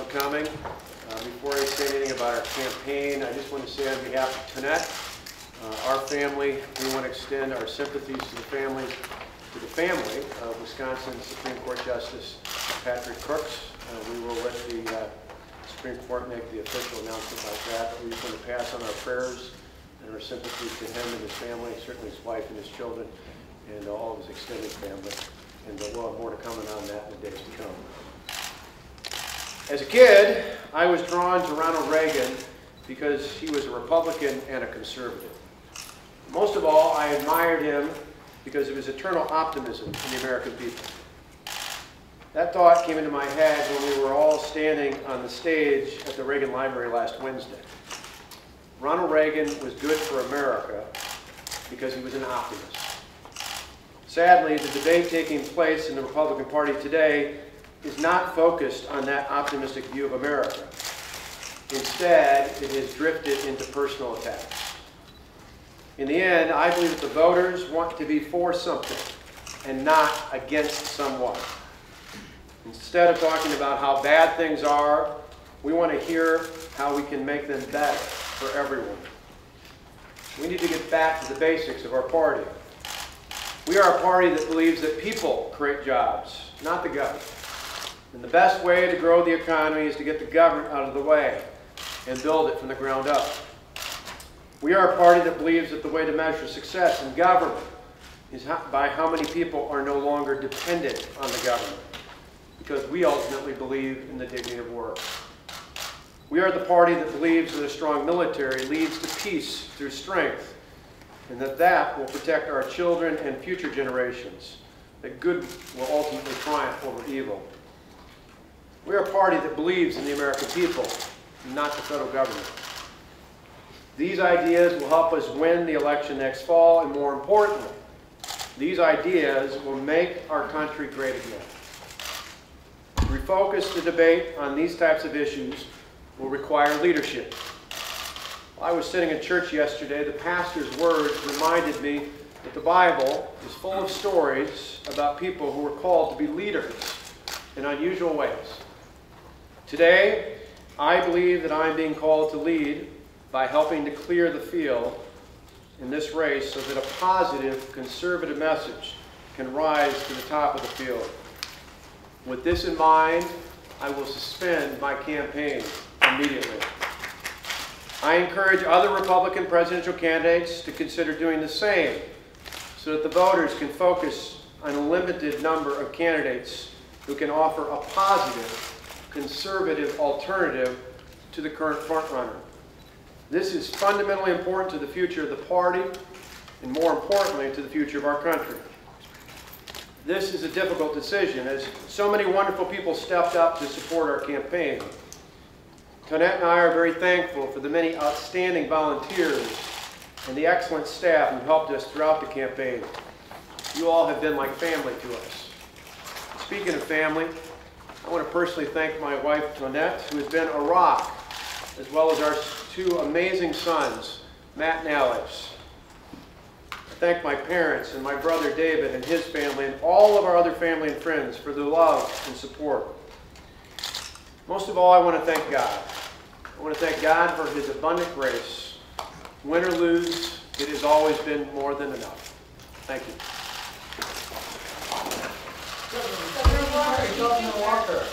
for coming. Before I say anything about our campaign, I just want to say on behalf of Tonette, our family, we want to extend our sympathies to the family of Wisconsin Supreme Court Justice Patrick Crooks. We will let the Supreme Court make the official announcement like that, but we just want to pass on our prayers and our sympathies to him and his family, certainly his wife and his children, and all of his extended family. And we'll have more to comment on that in the days to come. As a kid, I was drawn to Ronald Reagan because he was a Republican and a conservative. Most of all, I admired him because of his eternal optimism in the American people. That thought came into my head when we were all standing on the stage at the Reagan Library last Wednesday. Ronald Reagan was good for America because he was an optimist. Sadly, the debate taking place in the Republican Party today is not focused on that optimistic view of America. Instead, it has drifted into personal attacks. In the end, I believe that the voters want to be for something and not against someone. Instead of talking about how bad things are, we want to hear how we can make them better for everyone. We need to get back to the basics of our party. We are a party that believes that people create jobs, not the government. And the best way to grow the economy is to get the government out of the way and build it from the ground up. We are a party that believes that the way to measure success in government is by how many people are no longer dependent on the government, because we ultimately believe in the dignity of work. We are the party that believes that a strong military leads to peace through strength, and that will protect our children and future generations, that good will ultimately triumph over evil. We are a party that believes in the American people, not the federal government. These ideas will help us win the election next fall, and more importantly, these ideas will make our country great again. To refocus the debate on these types of issues will require leadership. While I was sitting in church yesterday, the pastor's words reminded me that the Bible is full of stories about people who were called to be leaders in unusual ways. Today, I believe that I'm being called to lead by helping to clear the field in this race so that a positive, conservative message can rise to the top of the field. With this in mind, I will suspend my campaign immediately. I encourage other Republican presidential candidates to consider doing the same so that the voters can focus on a limited number of candidates who can offer a positive, conservative alternative to the current frontrunner. This is fundamentally important to the future of the party and, more importantly, to the future of our country. This is a difficult decision as so many wonderful people stepped up to support our campaign. Tonette and I are very thankful for the many outstanding volunteers and the excellent staff who helped us throughout the campaign. You all have been like family to us. Speaking of family, I want to personally thank my wife, Tonette, who has been a rock, as well as our two amazing sons, Matt and Alex. I thank my parents and my brother David and his family and all of our other family and friends for their love and support. Most of all, I want to thank God. I want to thank God for His abundant grace. Win or lose, it has always been more than enough. Thank you. Governor Walker.